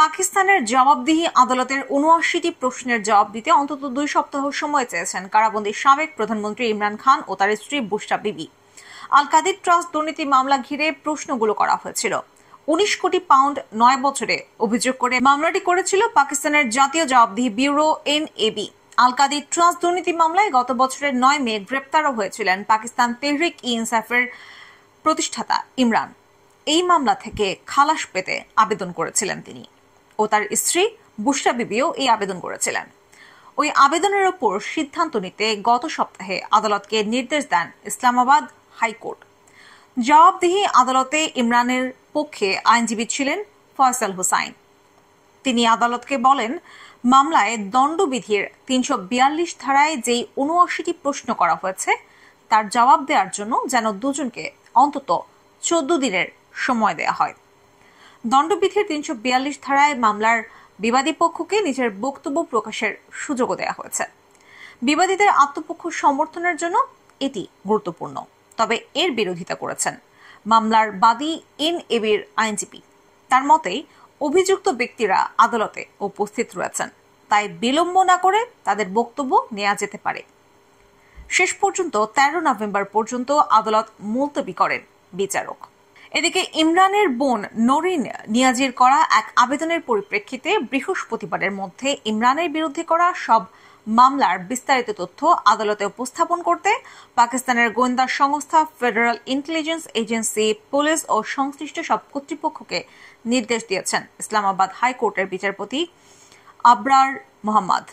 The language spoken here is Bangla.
পাকিস্তানের জবাবদিহি আদালতের ৭৯টি প্রশ্নের জবাব দিতে অন্তত ২ সপ্তাহ সময় চেয়েছেন কারাবন্দী সাবেক প্রধানমন্ত্রী ইমরান খান ও তার স্ত্রী বুশরা বিবি। আল কাদির ট্রাস্ট দুর্নীতি মামলা ঘিরে প্রশ্নগুলো করা হয়েছিল। ১৯ কোটি পাউন্ড ৯ বছরে অভিযোগ করে মামলাটি করেছিল পাকিস্তানের জাতীয় জবাবদিহি ব্যুরো NAB। আল কাদির ট্রাস্ট দুর্নীতি মামলায় গত বছরের ৯ মে গ্রেপ্তারও হয়েছিলেন পাকিস্তান তেহরিক-ই-ইনসাফের প্রতিষ্ঠাতা ইমরান। এই মামলা থেকে খালাস পেতে আবেদন করেছিলেন তিনি ও তার স্ত্রী বুশরা বিবিও এই আবেদন করেছিলেন। ওই আবেদনের ওপর সিদ্ধান্ত নিতে গত সপ্তাহে আদালতকে নির্দেশ দেন ইসলামাবাদ হাইকোর্ট। জবাবদিহি আদালতে ইমরানের পক্ষে আইনজীবী ছিলেন ফয়সাল হোসাইন। তিনি আদালতকে বলেন, মামলায় দণ্ডবিধির ৩৪২ ধারায় যেই ৭৯টি প্রশ্ন করা হয়েছে তার জবাব দেওয়ার জন্য যেন দুজনকে অন্তত ১৪ দিনের সময় দেয়া হয়। দণ্ডবিধির ৩৪২ ধারায় মামলার বিবাদী পক্ষকে নিজের বক্তব্য প্রকাশের সুযোগও দেওয়া হয়েছে। বিবাদীদের আত্মপক্ষ সমর্থনের জন্য এটি গুরুত্বপূর্ণ। তবে এর বিরোধিতা করেছেন মামলার বাদী NABর আইনজীবী। তার মতে অভিযুক্ত ব্যক্তিরা আদালতে উপস্থিত রয়েছেন, তাই বিলম্ব না করে তাদের বক্তব্য নেওয়া যেতে পারে। শেষ পর্যন্ত ১৩ নভেম্বর পর্যন্ত আদালত মুলতবি করেন বিচারক। এদিকে ইমরানের বোন নরিন নিয়াজির করা এক আবেদনের পরিপ্রেক্ষিতে বৃহস্পতিবারের মধ্যে ইমরানের বিরুদ্ধে করা সব মামলার বিস্তারিত তথ্য আদালতে উপস্থাপন করতে পাকিস্তানের গোয়েন্দা সংস্থা, ফেডারেল ইন্টেলিজেন্স এজেন্সি, পুলিশ ও সংশ্লিষ্ট সব কর্তৃপক্ষকে নির্দেশ দিয়েছেন ইসলামাবাদ হাইকোর্টের বিচারপতি আবরার মোহাম্মদ।